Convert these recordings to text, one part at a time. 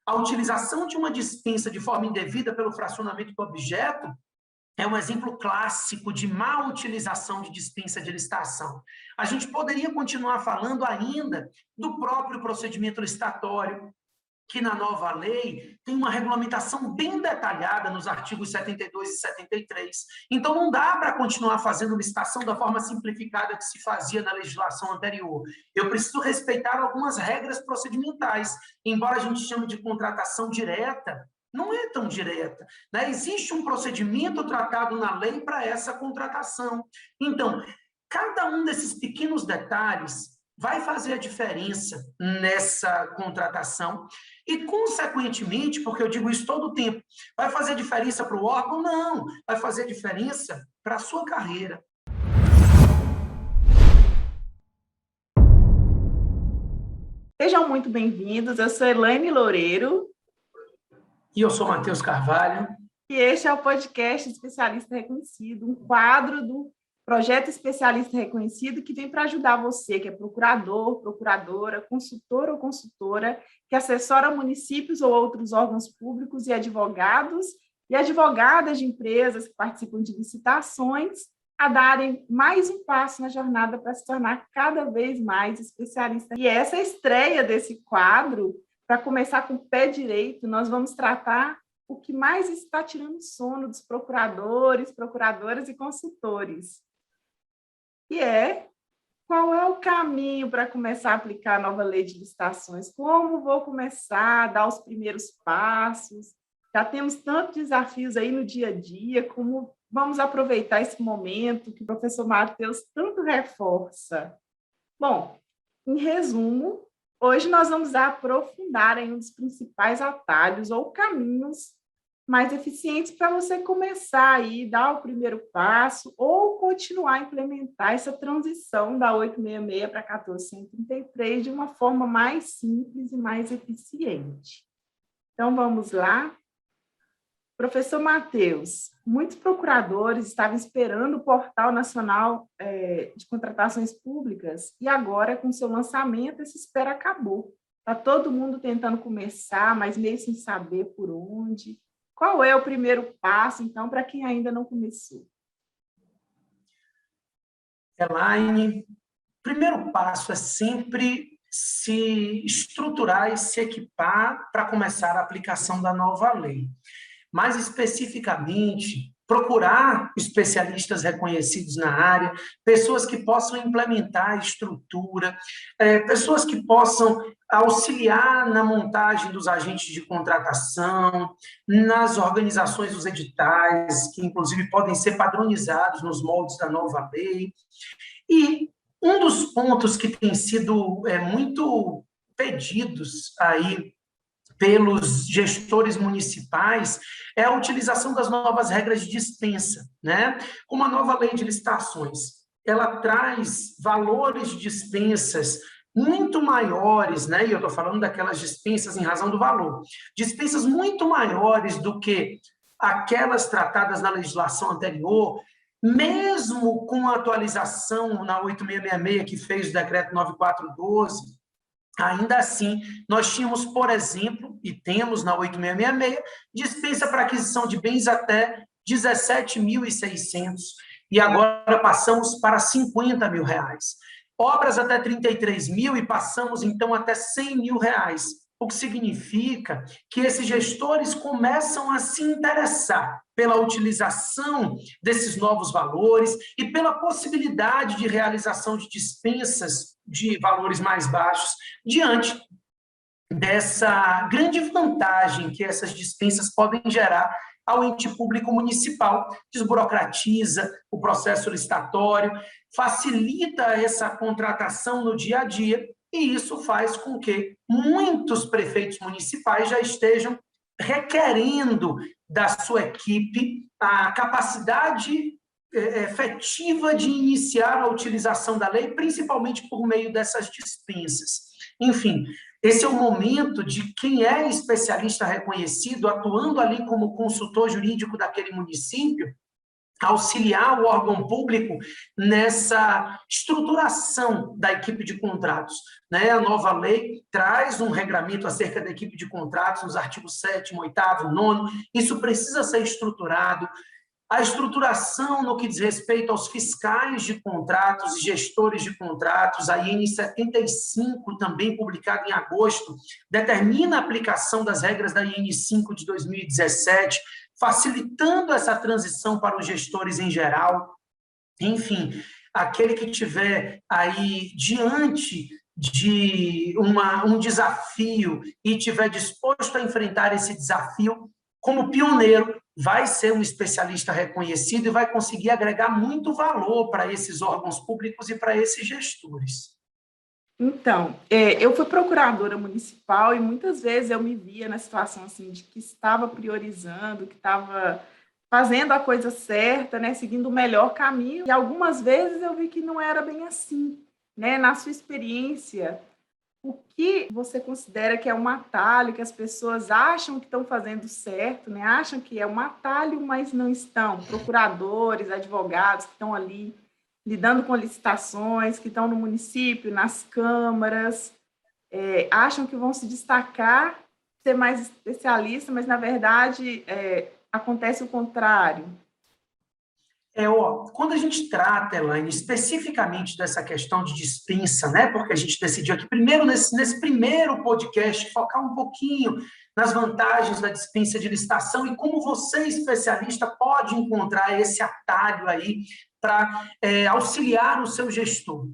A utilização de uma dispensa de forma indevida pelo fracionamento do objeto é um exemplo clássico de má utilização de dispensa de licitação. A gente poderia continuar falando ainda do próprio procedimento licitatório, que na nova lei tem uma regulamentação bem detalhada nos artigos 72 e 73. Então, não dá para continuar fazendo licitação da forma simplificada que se fazia na legislação anterior. Eu preciso respeitar algumas regras procedimentais. Embora a gente chame de contratação direta, não é tão direta, né? Existe um procedimento tratado na lei para essa contratação. Então, cada um desses pequenos detalhes vai fazer a diferença nessa contratação e, consequentemente, porque eu digo isso todo o tempo, vai fazer diferença para o órgão? Não, vai fazer diferença para a sua carreira. Sejam muito bem-vindos, eu sou Elaine Loureiro. E eu sou Matheus Carvalho. E este é o podcast Especialista Reconhecido, um quadro do Projeto Especialista Reconhecido que vem para ajudar você, que é procurador, procuradora, consultor ou consultora, que assessora municípios ou outros órgãos públicos e advogados e advogadas de empresas que participam de licitações, a darem mais um passo na jornada para se tornar cada vez mais especialista. E essa é a estreia desse quadro. Para começar com o pé direito, nós vamos tratar o que mais está tirando sono dos procuradores, procuradoras e consultores. E qual é o caminho para começar a aplicar a nova lei de licitações? Como vou começar a dar os primeiros passos? Já temos tantos desafios aí no dia a dia, como vamos aproveitar esse momento que o professor Matheus tanto reforça? Bom, em resumo, hoje nós vamos aprofundar em um dos principais atalhos ou caminhos mais eficientes para você começar aí, dar o primeiro passo ou continuar a implementar essa transição da 866 para 1433 de uma forma mais simples e mais eficiente. Então, vamos lá. Professor Matheus, muitos procuradores estavam esperando o Portal Nacional de Contratações Públicas e agora, com seu lançamento, essa espera acabou. Está todo mundo tentando começar, mas meio sem saber por onde. Qual é o primeiro passo, então, para quem ainda não começou? Elaine, o primeiro passo é sempre se estruturar e se equipar para começar a aplicação da nova lei. Mais especificamente, procurar especialistas reconhecidos na área, pessoas que possam implementar a estrutura, pessoas que possam auxiliar na montagem dos agentes de contratação, nas organizações dos editais, que inclusive podem ser padronizados nos moldes da nova lei. E um dos pontos que tem sido muito pedidos aí pelos gestores municipais é a utilização das novas regras de dispensa, né? Como a nova lei de licitações, ela traz valores de dispensas muito maiores, né? E eu estou falando daquelas dispensas em razão do valor, dispensas muito maiores do que aquelas tratadas na legislação anterior, mesmo com a atualização na 8666 que fez o decreto 9412. Ainda assim, nós tínhamos, por exemplo, e temos na 8666, dispensa para aquisição de bens até 17.600, e agora passamos para 50 mil reais. Obras até 33 mil e passamos, então, até 100 mil reais, o que significa que esses gestores começam a se interessar pela utilização desses novos valores e pela possibilidade de realização de dispensas de valores mais baixos, diante dessa grande vantagem que essas dispensas podem gerar ao ente público municipal. Desburocratiza o processo licitatório, facilita essa contratação no dia a dia, e isso faz com que muitos prefeitos municipais já estejam requerendo da sua equipe a capacidade efetiva de iniciar a utilização da lei, principalmente por meio dessas dispensas. Enfim, esse é o momento de quem é especialista reconhecido, atuando ali como consultor jurídico daquele município, auxiliar o órgão público nessa estruturação da equipe de contratos, né? A nova lei traz um regramento acerca da equipe de contratos nos artigos 7º, 8º, 9º. Isso precisa ser estruturado. A estruturação no que diz respeito aos fiscais de contratos e gestores de contratos, a IN 75, também publicada em agosto, determina a aplicação das regras da IN 5 de 2017, facilitando essa transição para os gestores em geral. Enfim, aquele que tiver aí diante de um desafio e tiver disposto a enfrentar esse desafio, como pioneiro, vai ser um especialista reconhecido e vai conseguir agregar muito valor para esses órgãos públicos e para esses gestores. Então, eu fui procuradora municipal e muitas vezes eu me via na situação assim de que estava priorizando, que estava fazendo a coisa certa, né, seguindo o melhor caminho, e algumas vezes eu vi que não era bem assim, né? Na sua experiência, o que você considera que é um atalho, que as pessoas acham que estão fazendo certo, né? Acham que é um atalho, mas não estão? Procuradores, advogados que estão ali lidando com licitações, que estão no município, nas câmaras, acham que vão se destacar, ser mais especialista, mas, na verdade, acontece o contrário. Quando a gente trata, Elaine, especificamente dessa questão de dispensa, né? Porque a gente decidiu aqui, primeiro, nesse primeiro podcast, focar um pouquinho nas vantagens da dispensa de licitação e como você, especialista, pode encontrar esse atalho aí para auxiliar o seu gestor.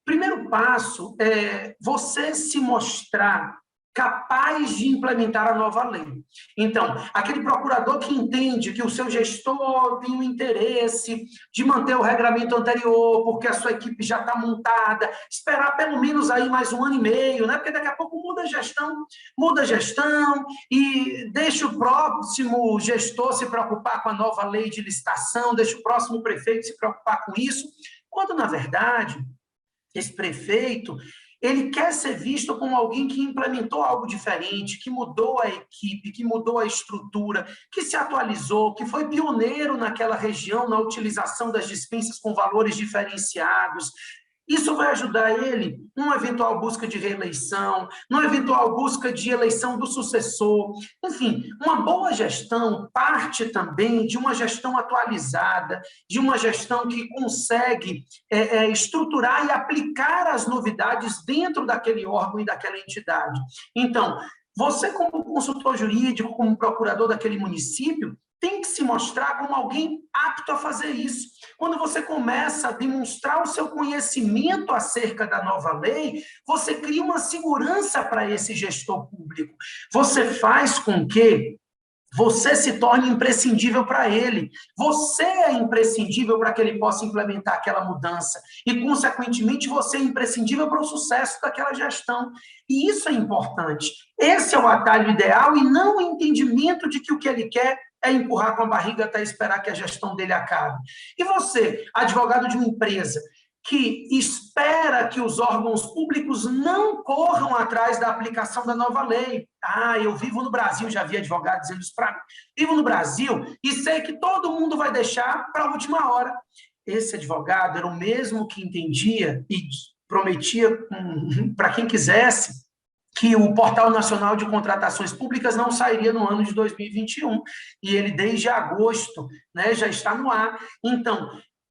Primeiro passo é você se mostrar capaz de implementar a nova lei. Então, aquele procurador que entende que o seu gestor tem um interesse de manter o regramento anterior, porque a sua equipe já está montada, esperar pelo menos aí mais 1 ano e meio, né? Porque daqui a pouco muda a gestão e deixa o próximo gestor se preocupar com a nova lei de licitação, deixa o próximo prefeito se preocupar com isso, quando, na verdade, esse prefeito, ele quer ser visto como alguém que implementou algo diferente, que mudou a equipe, que mudou a estrutura, que se atualizou, que foi pioneiro naquela região na utilização das dispensas com valores diferenciados. Isso vai ajudar ele numa eventual busca de reeleição, numa eventual busca de eleição do sucessor. Enfim, uma boa gestão parte também de uma gestão atualizada, de uma gestão que consegue estruturar e aplicar as novidades dentro daquele órgão e daquela entidade. Então, você, como consultor jurídico, como procurador daquele município, tem que se mostrar como alguém apto a fazer isso. Quando você começa a demonstrar o seu conhecimento acerca da nova lei, você cria uma segurança para esse gestor público. Você faz com que você se torne imprescindível para ele. Você é imprescindível para que ele possa implementar aquela mudança. E, consequentemente, você é imprescindível para o sucesso daquela gestão. E isso é importante. Esse é o atalho ideal e não o entendimento de que o que ele quer é empurrar com a barriga até esperar que a gestão dele acabe. E você, advogado de uma empresa, que espera que os órgãos públicos não corram atrás da aplicação da nova lei. Eu vivo no Brasil, já vi advogado dizendo isso para mim. Vivo no Brasil e sei que todo mundo vai deixar para a última hora. Esse advogado era o mesmo que entendia e prometia para quem quisesse que o Portal Nacional de Contratações Públicas não sairia no ano de 2021, e ele, desde agosto, né, já está no ar. Então,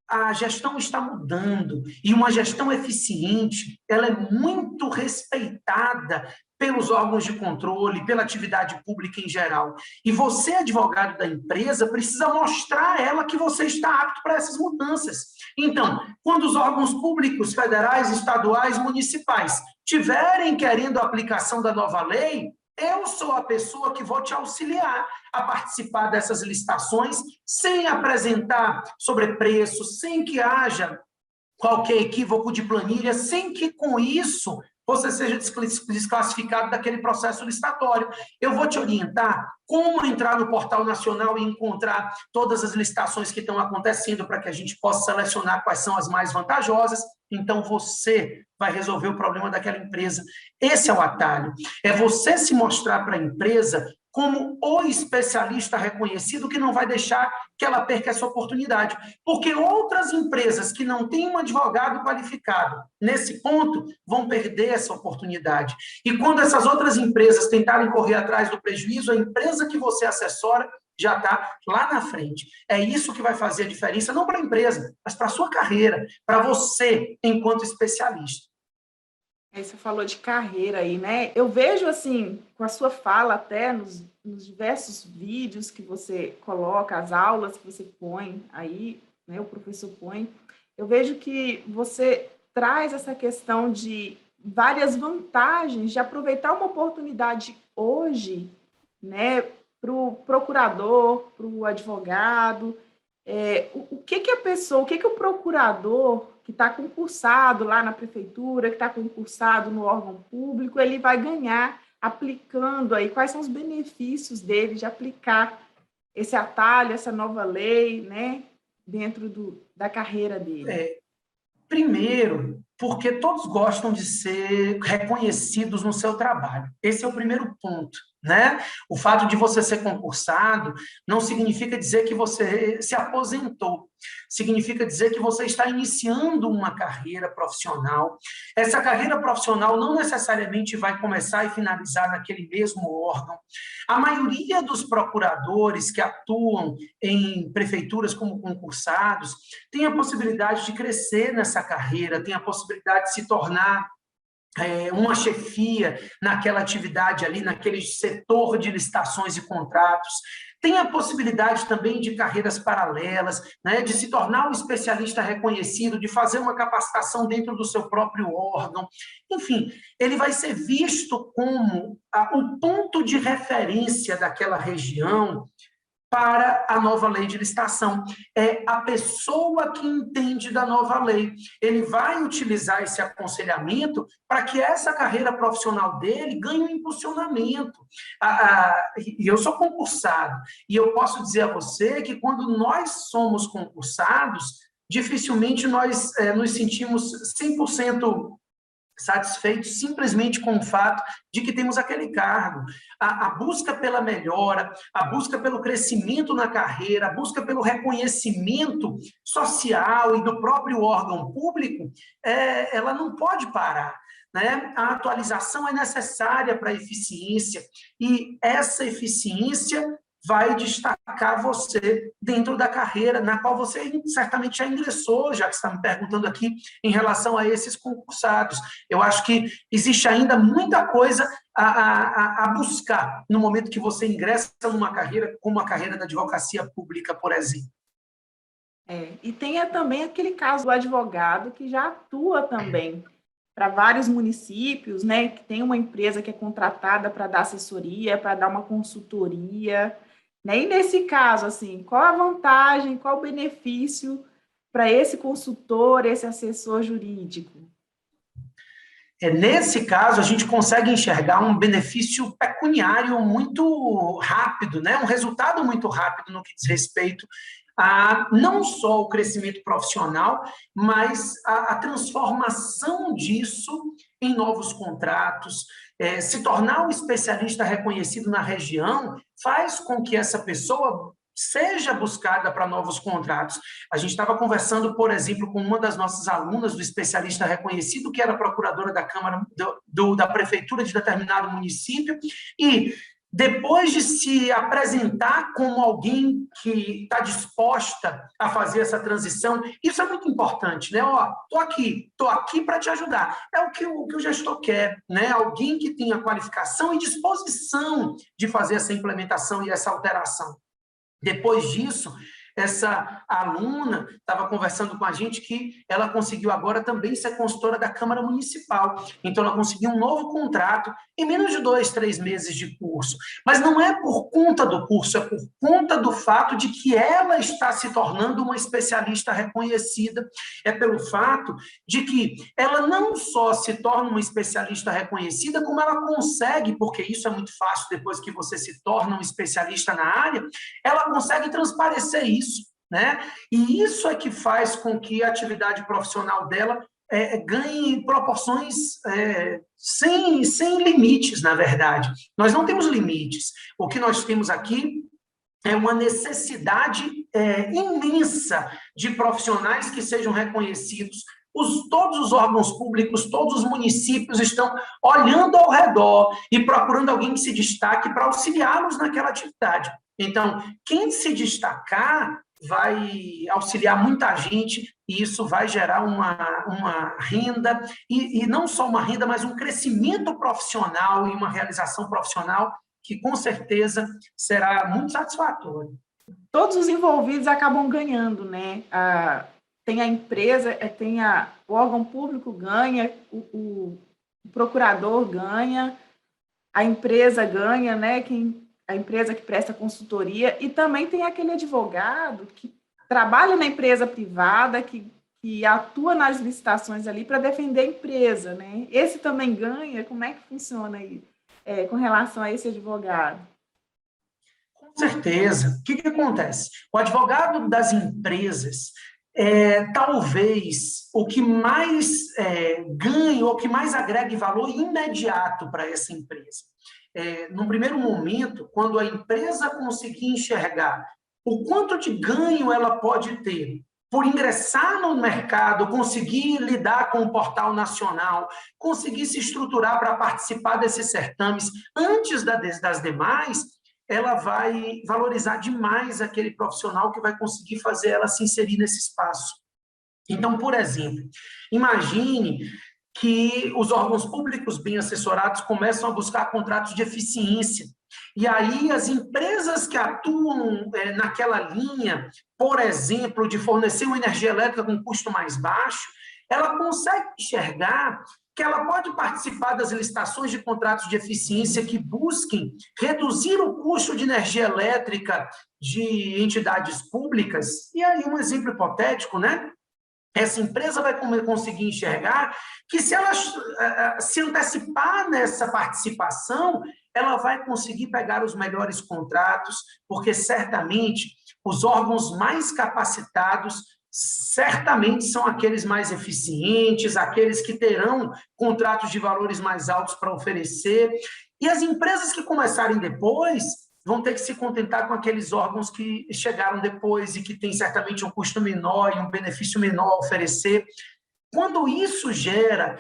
a gestão está mudando, e uma gestão eficiente, ela é muito respeitada pelos órgãos de controle, pela atividade pública em geral. E você, advogado da empresa, precisa mostrar a ela que você está apto para essas mudanças. Então, quando os órgãos públicos, federais, estaduais, municipais, tiverem querendo a aplicação da nova lei, eu sou a pessoa que vou te auxiliar a participar dessas licitações sem apresentar sobrepreço, sem que haja qualquer equívoco de planilha, sem que com isso você seja desclassificado daquele processo licitatório. Eu vou te orientar como entrar no Portal Nacional e encontrar todas as licitações que estão acontecendo para que a gente possa selecionar quais são as mais vantajosas. Então, você vai resolver o problema daquela empresa. Esse é o atalho. É você se mostrar para a empresa como o especialista reconhecido que não vai deixar que ela perca essa oportunidade. Porque outras empresas que não têm um advogado qualificado nesse ponto vão perder essa oportunidade. E quando essas outras empresas tentarem correr atrás do prejuízo, a empresa que você assessora já está lá na frente. É isso que vai fazer a diferença, não para a empresa, mas para a sua carreira, para você, enquanto especialista. Aí você falou de carreira aí, né? Eu vejo, assim, com a sua fala até nos diversos vídeos que você coloca, as aulas que você põe aí, né? O professor põe, eu vejo que você traz essa questão de várias vantagens de aproveitar uma oportunidade hoje, né? Para o procurador, para o advogado, o que a pessoa, o que o procurador que está concursado lá na prefeitura, que está concursado no órgão público, ele vai ganhar aplicando aí, quais são os benefícios dele de aplicar esse atalho, essa nova lei, né, dentro da carreira dele? Primeiro, porque todos gostam de ser reconhecidos no seu trabalho. Esse é o primeiro ponto, né? O fato de você ser concursado não significa dizer que você se aposentou. Significa dizer que você está iniciando uma carreira profissional. Essa carreira profissional não necessariamente vai começar e finalizar naquele mesmo órgão. A maioria dos procuradores que atuam em prefeituras como concursados tem a possibilidade de crescer nessa carreira, tem a possibilidade de se tornar uma chefia naquela atividade ali, naquele setor de licitações e contratos. Tem a possibilidade também de carreiras paralelas, né, de se tornar um especialista reconhecido, de fazer uma capacitação dentro do seu próprio órgão. Enfim, ele vai ser visto como o ponto de referência daquela região para a nova lei de licitação. É a pessoa que entende da nova lei. Ele vai utilizar esse aconselhamento para que essa carreira profissional dele ganhe um impulsionamento. E eu sou concursado, e eu posso dizer a você que quando nós somos concursados, dificilmente nós nos sentimos 100% satisfeitos simplesmente com o fato de que temos aquele cargo. A busca pela melhora, a busca pelo crescimento na carreira, a busca pelo reconhecimento social e do próprio órgão público, ela não pode parar. Né? A atualização é necessária para a eficiência, e essa eficiência vai destacar você dentro da carreira na qual você certamente já ingressou, já que está me perguntando aqui em relação a esses concursados. Eu acho que existe ainda muita coisa a buscar no momento que você ingressa numa carreira como a carreira da advocacia pública, por exemplo. E tem também aquele caso do advogado que já atua também para vários municípios, né, que tem uma empresa que é contratada para dar assessoria, para dar uma consultoria, né? E nesse caso, assim, qual a vantagem, qual o benefício para esse consultor, esse assessor jurídico? Nesse caso, a gente consegue enxergar um benefício pecuniário muito rápido, né? Um resultado muito rápido no que diz respeito a não só o crescimento profissional, mas a transformação disso em novos contratos. Se tornar um especialista reconhecido na região faz com que essa pessoa seja buscada para novos contratos. A gente estava conversando, por exemplo, com uma das nossas alunas, do especialista reconhecido, que era procuradora da Câmara, da Prefeitura de determinado município, e depois de se apresentar como alguém que está disposta a fazer essa transição, isso é muito importante, né? Estou aqui para te ajudar. É o que o gestor quer, né? Alguém que tenha qualificação e disposição de fazer essa implementação e essa alteração. Depois disso, essa aluna estava conversando com a gente que ela conseguiu agora também ser consultora da Câmara Municipal. Então, ela conseguiu um novo contrato em menos de 2, 3 meses de curso. Mas não é por conta do curso, é por conta do fato de que ela está se tornando uma especialista reconhecida. É pelo fato de que ela não só se torna uma especialista reconhecida, como ela consegue, porque isso é muito fácil depois que você se torna um especialista na área, ela consegue transparecer isso, né? E isso é que faz com que a atividade profissional dela ganhe proporções sem limites, na verdade. Nós não temos limites. O que nós temos aqui é uma necessidade imensa de profissionais que sejam reconhecidos. Todos os órgãos públicos, todos os municípios estão olhando ao redor e procurando alguém que se destaque para auxiliá-los naquela atividade. Então, quem se destacar vai auxiliar muita gente e isso vai gerar uma renda, e não só uma renda, mas um crescimento profissional e uma realização profissional que, com certeza, será muito satisfatório. Todos os envolvidos acabam ganhando, né? Tem a empresa, o órgão público ganha, o procurador ganha, a empresa ganha, né? A empresa que presta consultoria, e também tem aquele advogado que trabalha na empresa privada, que atua nas licitações ali para defender a empresa, né? Esse também ganha. Como é que funciona aí com relação a esse advogado? Com certeza. O que acontece? O advogado das empresas talvez o que mais ganha, ou que mais agrega valor imediato para essa empresa. No primeiro momento, quando a empresa conseguir enxergar o quanto de ganho ela pode ter por ingressar no mercado, conseguir lidar com o portal nacional, conseguir se estruturar para participar desses certames antes das demais, ela vai valorizar demais aquele profissional que vai conseguir fazer ela se inserir nesse espaço. Então, por exemplo, imagine que os órgãos públicos bem assessorados começam a buscar contratos de eficiência. E aí as empresas que atuam naquela linha, por exemplo, de fornecer uma energia elétrica com custo mais baixo, ela consegue enxergar que ela pode participar das licitações de contratos de eficiência que busquem reduzir o custo de energia elétrica de entidades públicas. E aí um exemplo hipotético, né? Essa empresa vai conseguir enxergar que se ela se antecipar nessa participação, ela vai conseguir pegar os melhores contratos, porque certamente os órgãos mais capacitados certamente são aqueles mais eficientes, aqueles que terão contratos de valores mais altos para oferecer. E as empresas que começarem depois vão ter que se contentar com aqueles órgãos que chegaram depois e que têm certamente um custo menor e um benefício menor a oferecer. Quando isso gera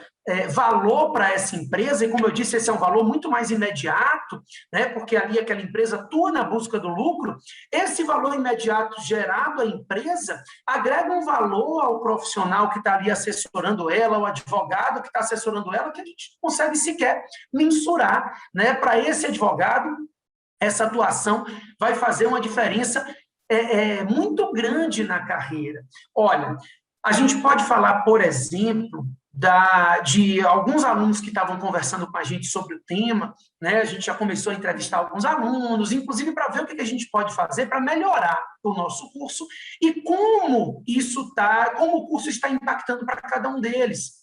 valor para essa empresa, e como eu disse, esse é um valor muito mais imediato, né, porque ali aquela empresa atua na busca do lucro, esse valor imediato gerado à empresa agrega um valor ao profissional que está ali assessorando ela, ao advogado que está assessorando ela, que a gente não consegue sequer mensurar, né? Para esse advogado, essa atuação vai fazer uma diferença muito grande na carreira. Olha, a gente pode falar, por exemplo, de alguns alunos que estavam conversando com a gente sobre o tema, né? A gente já começou a entrevistar alguns alunos, inclusive para ver o que a gente pode fazer para melhorar o nosso curso e como o curso está impactando para cada um deles.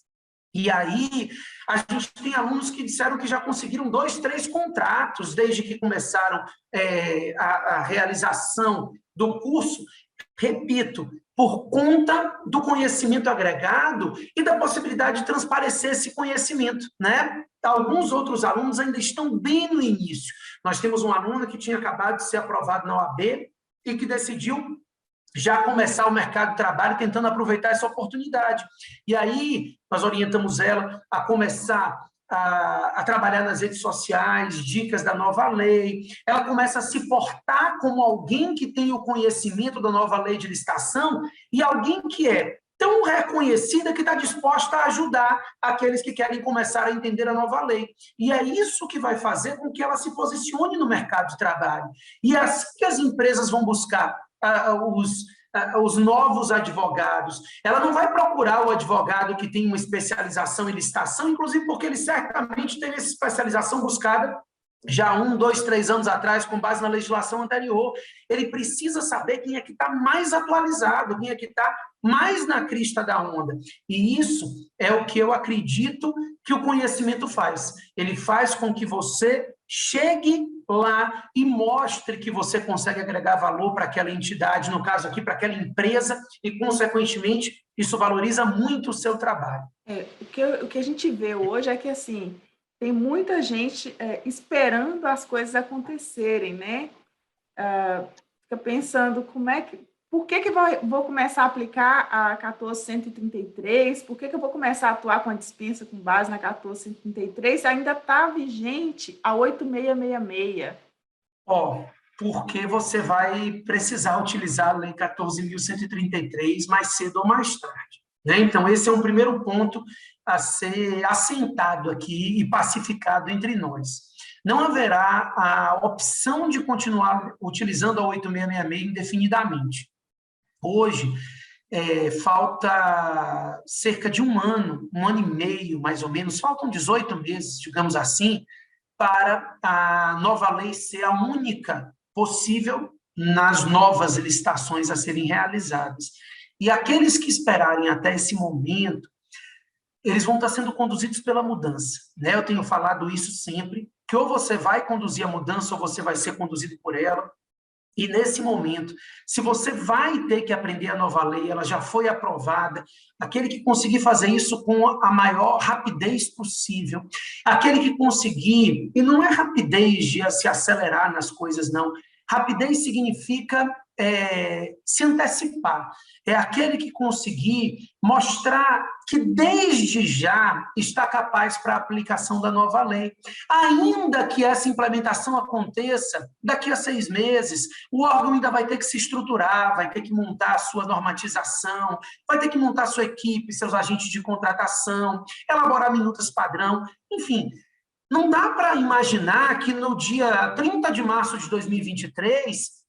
E aí, a gente tem alunos que disseram que já conseguiram 2, 3 contratos desde que começaram a realização do curso, repito, por conta do conhecimento agregado e da possibilidade de transparecer esse conhecimento, né? Alguns outros alunos ainda estão bem no início. Nós temos um aluno que tinha acabado de ser aprovado na OAB e que decidiu já começar o mercado de trabalho tentando aproveitar essa oportunidade. E aí, nós orientamos ela a começar a trabalhar nas redes sociais, dicas da nova lei, ela começa a se portar como alguém que tem o conhecimento da nova lei de licitação e alguém que é tão reconhecida que está disposta a ajudar aqueles que querem começar a entender a nova lei. E é isso que vai fazer com que ela se posicione no mercado de trabalho. E é assim que as empresas vão buscar os novos advogados. Ela não vai procurar o advogado que tem uma especialização em licitação, inclusive porque ele certamente tem essa especialização buscada já 1, 2, 3 anos atrás, com base na legislação anterior. Ele precisa saber quem é que está mais atualizado, quem é que está mais na crista da onda. E isso é o que eu acredito que o conhecimento faz. Ele faz com que você chegue lá e mostre que você consegue agregar valor para aquela entidade, no caso aqui, para aquela empresa, e, consequentemente, isso valoriza muito o seu trabalho. O que a gente vê hoje é que, assim, tem muita gente esperando as coisas acontecerem, né? Fica pensando por que vou começar a aplicar a 14.133, por que eu vou começar a atuar com a dispensa com base na 14.133 se ainda está vigente a 8.666? Porque você vai precisar utilizar a Lei 14.133 mais cedo ou mais tarde, né? Então, esse é um primeiro ponto a ser assentado aqui e pacificado entre nós. Não haverá a opção de continuar utilizando a 8666 indefinidamente. Hoje, falta cerca de um ano e meio, mais ou menos, faltam 18 meses, digamos assim, para a nova lei ser a única possível nas novas licitações a serem realizadas. E aqueles que esperarem até esse momento, eles vão estar sendo conduzidos pela mudança, né? Eu tenho falado isso sempre, que ou você vai conduzir a mudança ou você vai ser conduzido por ela. E nesse momento, se você vai ter que aprender a nova lei, ela já foi aprovada, aquele que conseguir fazer isso com a maior rapidez possível, aquele que conseguir, e não é rapidez de se acelerar nas coisas, não. Rapidez significa se antecipar. É aquele que conseguir mostrar que desde já está capaz para a aplicação da nova lei. Ainda que essa implementação aconteça daqui a 6 meses, o órgão ainda vai ter que se estruturar, vai ter que montar a sua normatização, vai ter que montar a sua equipe, seus agentes de contratação, elaborar minutas padrão, enfim. Não dá para imaginar que no dia 30 de março de 2023,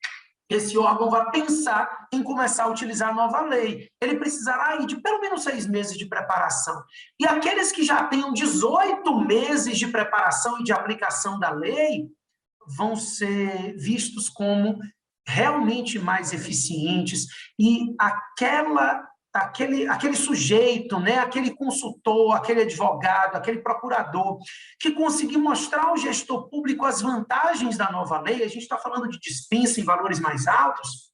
esse órgão vai pensar em começar a utilizar a nova lei. Ele precisará de pelo menos 6 meses de preparação. E aqueles que já tenham 18 meses de preparação e de aplicação da lei vão ser vistos como realmente mais eficientes, e aquele sujeito, né, aquele consultor, aquele advogado, aquele procurador, que conseguir mostrar ao gestor público as vantagens da nova lei, a gente está falando de dispensa em valores mais altos,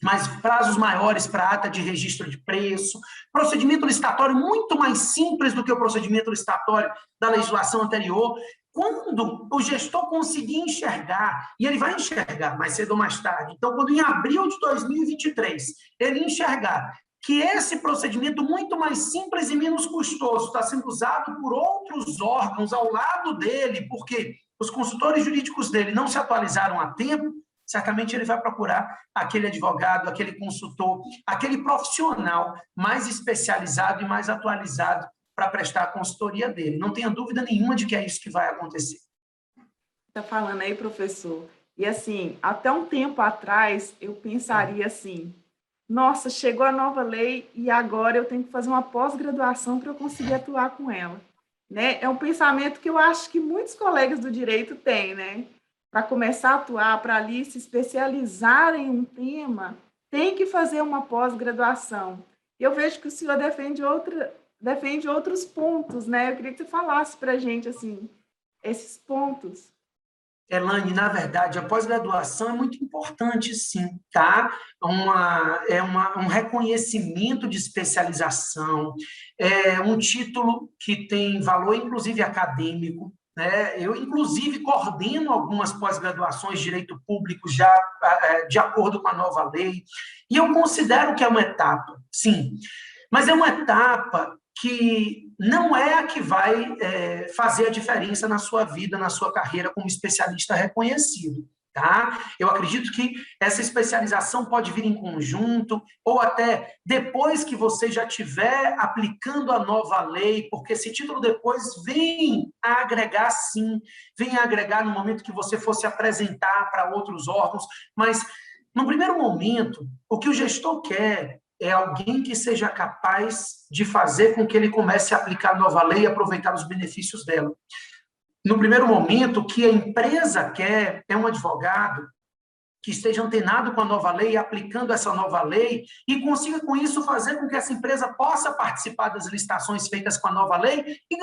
mas prazos maiores para ata de registro de preço, procedimento licitatório muito mais simples do que o procedimento licitatório da legislação anterior. Quando o gestor conseguir enxergar, e ele vai enxergar mais cedo ou mais tarde, então, quando em abril de 2023 ele enxergar que esse procedimento muito mais simples e menos custoso está sendo usado por outros órgãos ao lado dele, porque os consultores jurídicos dele não se atualizaram a tempo, certamente ele vai procurar aquele advogado, aquele consultor, aquele profissional mais especializado e mais atualizado para prestar a consultoria dele. Não tenha dúvida nenhuma de que é isso que vai acontecer. Está falando aí, professor. E assim, até um tempo atrás, eu pensaria assim, nossa, chegou a nova lei e agora eu tenho que fazer uma pós-graduação para eu conseguir atuar com ela. Né? É um pensamento que eu acho que muitos colegas do direito têm, né? Para começar a atuar, para ali se especializar em um tema, tem que fazer uma pós-graduação. Eu vejo que o senhor defende outros pontos, né? Eu queria que você falasse para a gente, assim, esses pontos. Elane, na verdade, a pós-graduação é muito importante, sim, tá? Um reconhecimento de especialização, é um título que tem valor, inclusive, acadêmico, né? Eu, inclusive, coordeno algumas pós-graduações de direito público já de acordo com a nova lei, e eu considero que é uma etapa, sim, mas é uma etapa que não é a que vai fazer a diferença na sua vida, na sua carreira como especialista reconhecido. Tá? Eu acredito que essa especialização pode vir em conjunto, ou até depois que você já estiver aplicando a nova lei, porque esse título depois vem a agregar, sim, vem a agregar no momento que você for se apresentar para outros órgãos, mas no primeiro momento, o que o gestor quer é alguém que seja capaz de fazer com que ele comece a aplicar a nova lei e aproveitar os benefícios dela. No primeiro momento, o que a empresa quer é um advogado que esteja antenado com a nova lei, aplicando essa nova lei, e consiga, com isso, fazer com que essa empresa possa participar das licitações feitas com a nova lei e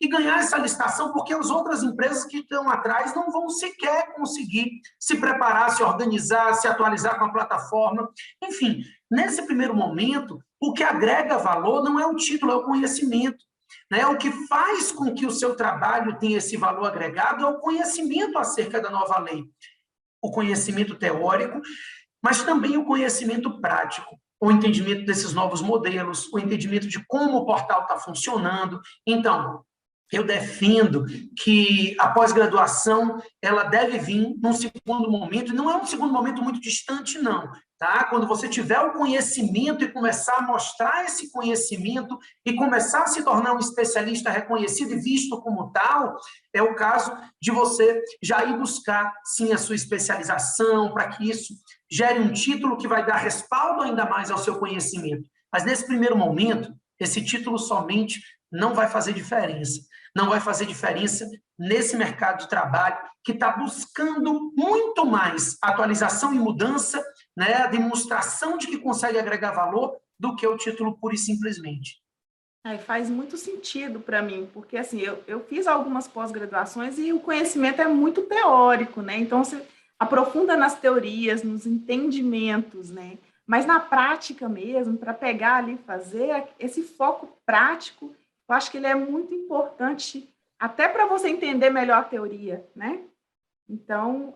ganhar essa licitação, porque as outras empresas que estão atrás não vão sequer conseguir se preparar, se organizar, se atualizar com a plataforma. Enfim, nesse primeiro momento, o que agrega valor não é o título, é o conhecimento. Né? O que faz com que o seu trabalho tenha esse valor agregado é o conhecimento acerca da nova lei. O conhecimento teórico, mas também o conhecimento prático, o entendimento desses novos modelos, o entendimento de como o portal está funcionando. Então, eu defendo que a pós-graduação ela deve vir num segundo momento, e não é um segundo momento muito distante, não. Tá? Quando você tiver o conhecimento e começar a mostrar esse conhecimento e começar a se tornar um especialista reconhecido e visto como tal, é o caso de você já ir buscar, sim, a sua especialização, para que isso gere um título que vai dar respaldo ainda mais ao seu conhecimento. Mas, nesse primeiro momento, esse título somente não vai fazer diferença. Não vai fazer diferença nesse mercado de trabalho que está buscando muito mais atualização e mudança, né, a demonstração de que consegue agregar valor do que o título pura e simplesmente. Faz muito sentido para mim, porque assim, eu fiz algumas pós-graduações e o conhecimento é muito teórico, né? Então, você aprofunda nas teorias, nos entendimentos, né? Mas na prática mesmo, para pegar ali e fazer esse foco prático, eu acho que ele é muito importante até para você entender melhor a teoria, né? Então,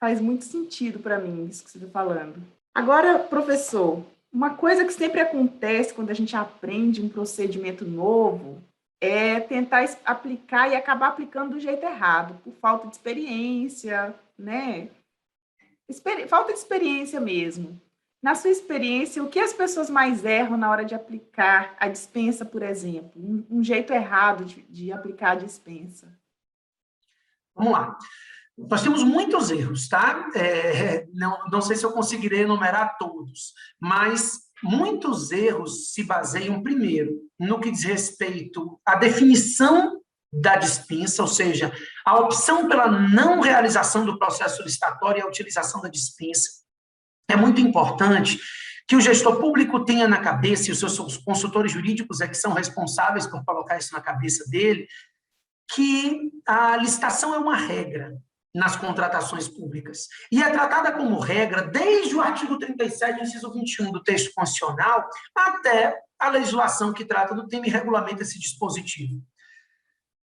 faz muito sentido para mim isso que você está falando. Agora, professor, uma coisa que sempre acontece quando a gente aprende um procedimento novo é tentar aplicar e acabar aplicando do jeito errado, por falta de experiência, né? Falta de experiência mesmo. Na sua experiência, o que as pessoas mais erram na hora de aplicar a dispensa, por exemplo? Um jeito errado de aplicar a dispensa. Vamos lá. Nós temos muitos erros, tá? Não sei se eu conseguirei enumerar todos, mas muitos erros se baseiam, primeiro, no que diz respeito à definição da dispensa, ou seja, a opção pela não realização do processo licitatório e a utilização da dispensa. É muito importante que o gestor público tenha na cabeça, e os seus consultores jurídicos que são responsáveis por colocar isso na cabeça dele, que a licitação é uma regra nas contratações públicas. E é tratada como regra desde o artigo 37, inciso 21 do texto constitucional, até a legislação que trata do tema e regulamenta esse dispositivo.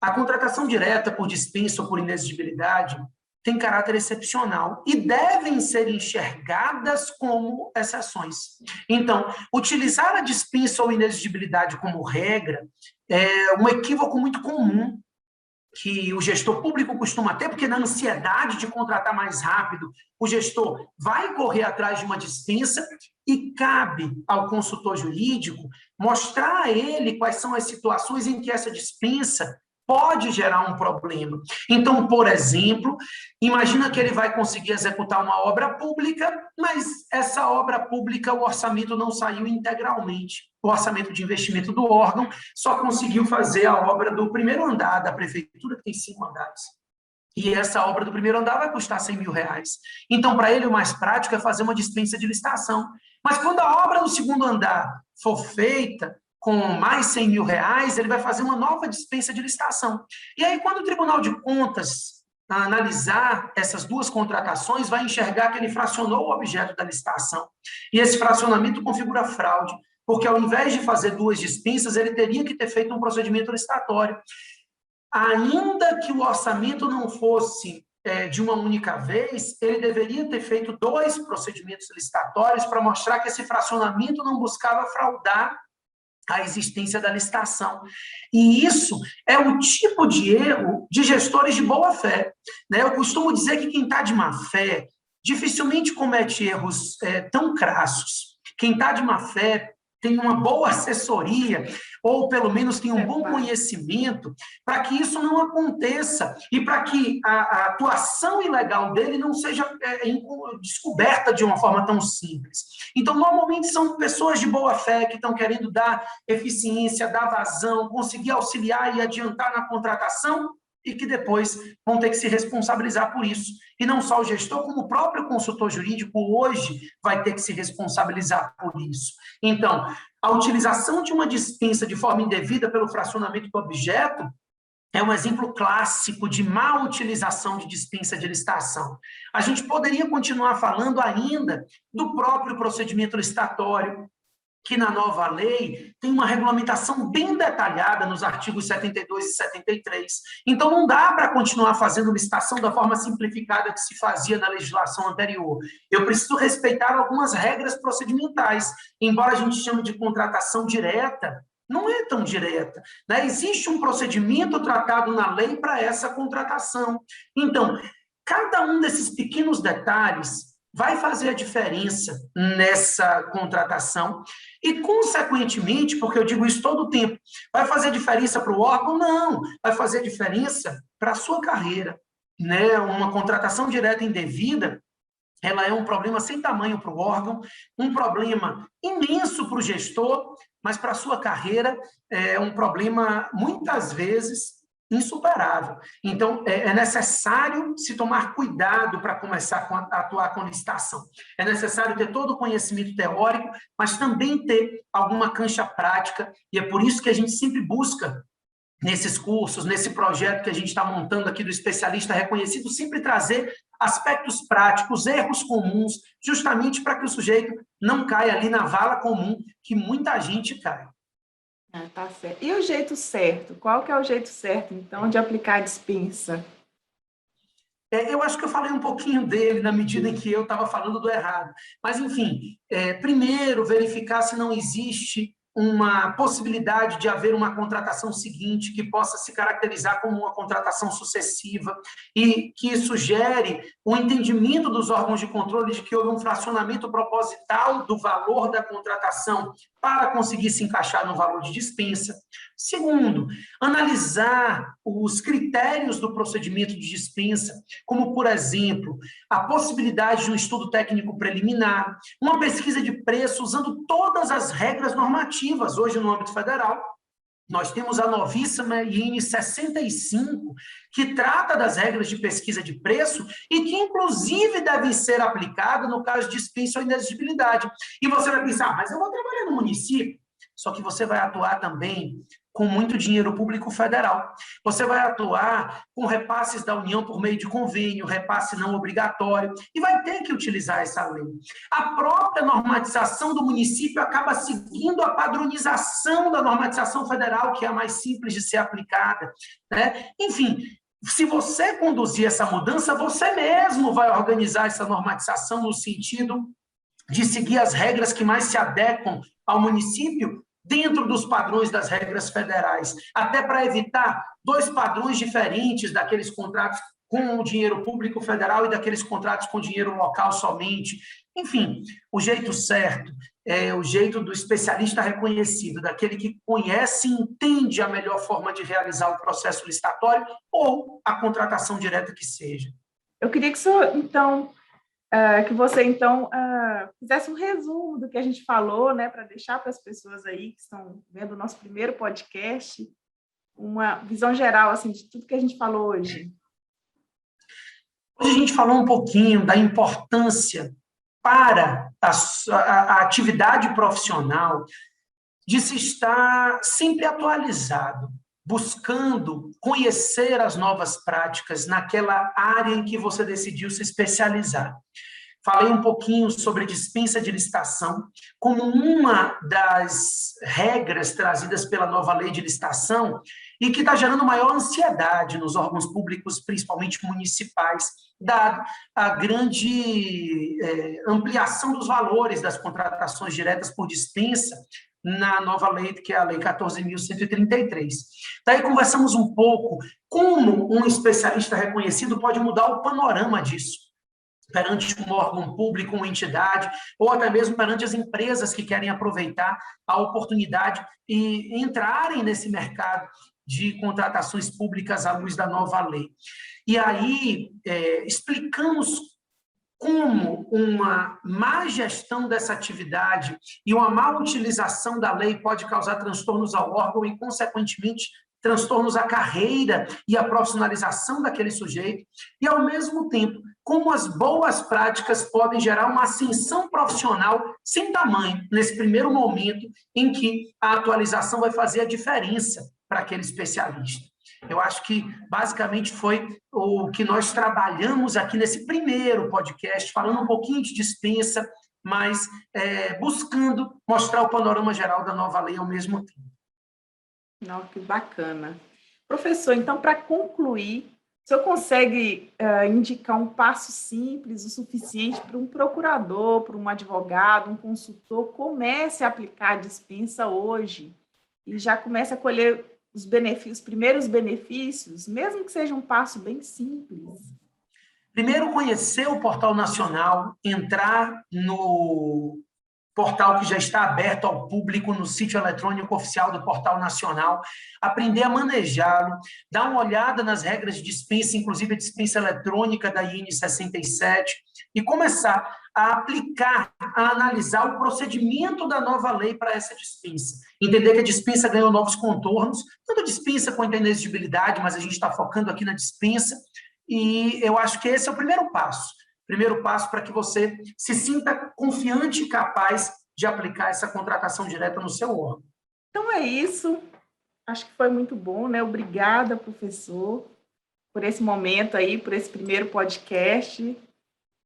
A contratação direta por dispensa ou por inexigibilidade tem caráter excepcional e devem ser enxergadas como exceções. Então, utilizar a dispensa ou inexigibilidade como regra é um equívoco muito comum que o gestor público costuma ter, porque na ansiedade de contratar mais rápido, o gestor vai correr atrás de uma dispensa e cabe ao consultor jurídico mostrar a ele quais são as situações em que essa dispensa pode gerar um problema. Então, por exemplo, imagina que ele vai conseguir executar uma obra pública, mas essa obra pública, o orçamento não saiu integralmente. O orçamento de investimento do órgão só conseguiu fazer a obra do primeiro andar da prefeitura, que tem 5 andares. E essa obra do primeiro andar vai custar R$100 mil. Então, para ele, o mais prático é fazer uma dispensa de licitação. Mas quando a obra do segundo andar for feita com mais R$100 mil, ele vai fazer uma nova dispensa de licitação. E aí, quando o Tribunal de Contas analisar essas duas contratações, vai enxergar que ele fracionou o objeto da licitação. E esse fracionamento configura fraude, porque ao invés de fazer 2 dispensas, ele teria que ter feito um procedimento licitatório. Ainda que o orçamento não fosse de uma única vez, ele deveria ter feito 2 procedimentos licitatórios para mostrar que esse fracionamento não buscava fraudar a existência da licitação. E isso é o tipo de erro de gestores de boa-fé. Né? Eu costumo dizer que quem está de má-fé dificilmente comete erros tão crassos. Quem está de má-fé tem uma boa assessoria, ou pelo menos tem um bom conhecimento, para que isso não aconteça e para que a atuação ilegal dele não seja descoberta de uma forma tão simples. Então, normalmente são pessoas de boa fé que estão querendo dar eficiência, dar vazão, conseguir auxiliar e adiantar na contratação, e que depois vão ter que se responsabilizar por isso. E não só o gestor, como o próprio consultor jurídico hoje vai ter que se responsabilizar por isso. Então, a utilização de uma dispensa de forma indevida pelo fracionamento do objeto é um exemplo clássico de má utilização de dispensa de licitação. A gente poderia continuar falando ainda do próprio procedimento licitatório, que na nova lei tem uma regulamentação bem detalhada nos artigos 72 e 73. Então, não dá para continuar fazendo licitação da forma simplificada que se fazia na legislação anterior. Eu preciso respeitar algumas regras procedimentais. Embora a gente chame de contratação direta, não é tão direta, né? Existe um procedimento tratado na lei para essa contratação. Então, cada um desses pequenos detalhes vai fazer a diferença nessa contratação e, consequentemente, porque eu digo isso todo o tempo, vai fazer diferença para o órgão? Não, vai fazer diferença para a sua carreira, né? Uma contratação direta indevida, ela é um problema sem tamanho para o órgão, um problema imenso para o gestor, mas para a sua carreira é um problema, muitas vezes, insuperável. Então, é necessário se tomar cuidado para começar a atuar com licitação. É necessário ter todo o conhecimento teórico, mas também ter alguma cancha prática, e é por isso que a gente sempre busca, nesses cursos, nesse projeto que a gente está montando aqui do especialista reconhecido, sempre trazer aspectos práticos, erros comuns, justamente para que o sujeito não caia ali na vala comum que muita gente cai. Tá certo. E o jeito certo? Qual que é o jeito certo, então, de aplicar a dispensa? Eu acho que eu falei um pouquinho dele na medida em que eu estava falando do errado. Mas, enfim, primeiro, verificar se não existe uma possibilidade de haver uma contratação seguinte que possa se caracterizar como uma contratação sucessiva e que isso gere o entendimento dos órgãos de controle de que houve um fracionamento proposital do valor da contratação para conseguir se encaixar no valor de dispensa. Segundo, analisar os critérios do procedimento de dispensa, como, por exemplo, a possibilidade de um estudo técnico preliminar, uma pesquisa de preço usando todas as regras normativas. Hoje, no âmbito federal, nós temos a novíssima IN 65, que trata das regras de pesquisa de preço e que, inclusive, deve ser aplicada no caso de dispensa ou inexigibilidade. E você vai pensar, mas eu vou trabalhar no município. Só que você vai atuar também com muito dinheiro público federal. Você vai atuar com repasses da União por meio de convênio, repasse não obrigatório, e vai ter que utilizar essa lei. A própria normatização do município acaba seguindo a padronização da normatização federal, que é a mais simples de ser aplicada, né? Enfim, se você conduzir essa mudança, você mesmo vai organizar essa normatização no sentido de seguir as regras que mais se adequam ao município dentro dos padrões das regras federais, até para evitar dois padrões diferentes daqueles contratos com o dinheiro público federal e daqueles contratos com dinheiro local somente. Enfim, o jeito certo é o jeito do especialista reconhecido, daquele que conhece e entende a melhor forma de realizar o processo licitatório ou a contratação direta que seja. Eu queria que você, então, fizesse um resumo do que a gente falou, né, para deixar para as pessoas aí que estão vendo o nosso primeiro podcast uma visão geral, assim, de tudo que a gente falou hoje. Hoje a gente falou um pouquinho da importância para a atividade profissional de se estar sempre atualizado, buscando conhecer as novas práticas naquela área em que você decidiu se especializar. Falei um pouquinho sobre dispensa de licitação, como uma das regras trazidas pela nova lei de licitação e que está gerando maior ansiedade nos órgãos públicos, principalmente municipais, dada a grande ampliação dos valores das contratações diretas por dispensa na nova lei, que é a Lei 14.133. Daí conversamos um pouco como um especialista reconhecido pode mudar o panorama disso, perante um órgão público, uma entidade, ou até mesmo perante as empresas que querem aproveitar a oportunidade e entrarem nesse mercado de contratações públicas à luz da nova lei. E aí, explicamos como uma má gestão dessa atividade e uma má utilização da lei pode causar transtornos ao órgão e, consequentemente, transtornos à carreira e à profissionalização daquele sujeito, e, ao mesmo tempo, como as boas práticas podem gerar uma ascensão profissional sem tamanho, nesse primeiro momento em que a atualização vai fazer a diferença para aquele especialista. Eu acho que, basicamente, foi o que nós trabalhamos aqui nesse primeiro podcast, falando um pouquinho de dispensa, mas buscando mostrar o panorama geral da nova lei ao mesmo tempo. Não, que bacana. Professor, então, para concluir, o senhor consegue indicar um passo simples o suficiente para um procurador, para um advogado, um consultor, comece a aplicar a dispensa hoje e já comece a colher os primeiros benefícios, mesmo que seja um passo bem simples? Primeiro, conhecer o Portal Nacional, entrar no portal que já está aberto ao público no sítio eletrônico oficial do Portal Nacional, aprender a manejá-lo, dar uma olhada nas regras de dispensa, inclusive a dispensa eletrônica da IN 67, e começar a aplicar, a analisar o procedimento da nova lei para essa dispensa. Entender que a dispensa ganhou novos contornos, tanto a dispensa quanto a inexigibilidade, mas a gente está focando aqui na dispensa, e eu acho que esse é o primeiro passo. Primeiro passo para que você se sinta confiante e capaz de aplicar essa contratação direta no seu órgão. Então é isso. Acho que foi muito bom, né? Obrigada, professor, por esse momento aí, por esse primeiro podcast.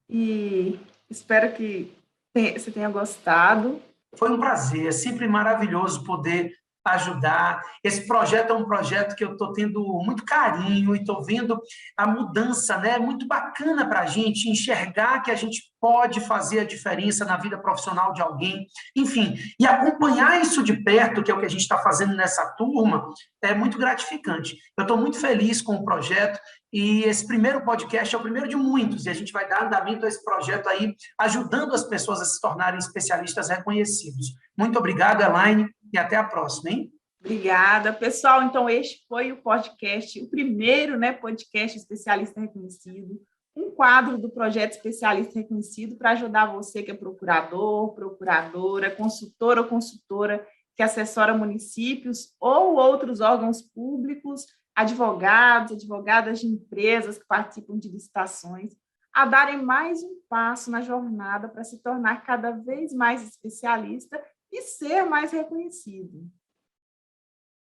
E espero que você tenha gostado. Foi um prazer, é sempre maravilhoso poder ajudar. Esse projeto é um projeto que eu estou tendo muito carinho e estou vendo a mudança, né? Muito bacana para a gente enxergar que a gente pode fazer a diferença na vida profissional de alguém, enfim, e acompanhar isso de perto, que é o que a gente está fazendo nessa turma, é muito gratificante. Eu estou muito feliz com o projeto e esse primeiro podcast é o primeiro de muitos, e a gente vai dar andamento a esse projeto aí, ajudando as pessoas a se tornarem especialistas reconhecidos. Muito obrigado, Elaine, e até a próxima, hein? Obrigada. Pessoal, então este foi o podcast, o primeiro, né, podcast Especialista Reconhecido, um quadro do projeto Especialista Reconhecido para ajudar você que é procurador, procuradora, consultor ou consultora que assessora municípios ou outros órgãos públicos, advogados, advogadas de empresas que participam de licitações, a darem mais um passo na jornada para se tornar cada vez mais especialista e ser mais reconhecido.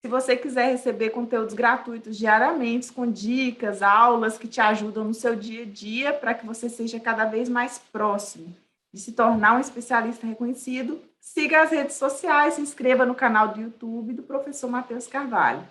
Se você quiser receber conteúdos gratuitos diariamente, com dicas, aulas que te ajudam no seu dia a dia, para que você seja cada vez mais próximo de se tornar um especialista reconhecido, siga as redes sociais, se inscreva no canal do YouTube do professor Matheus Carvalho.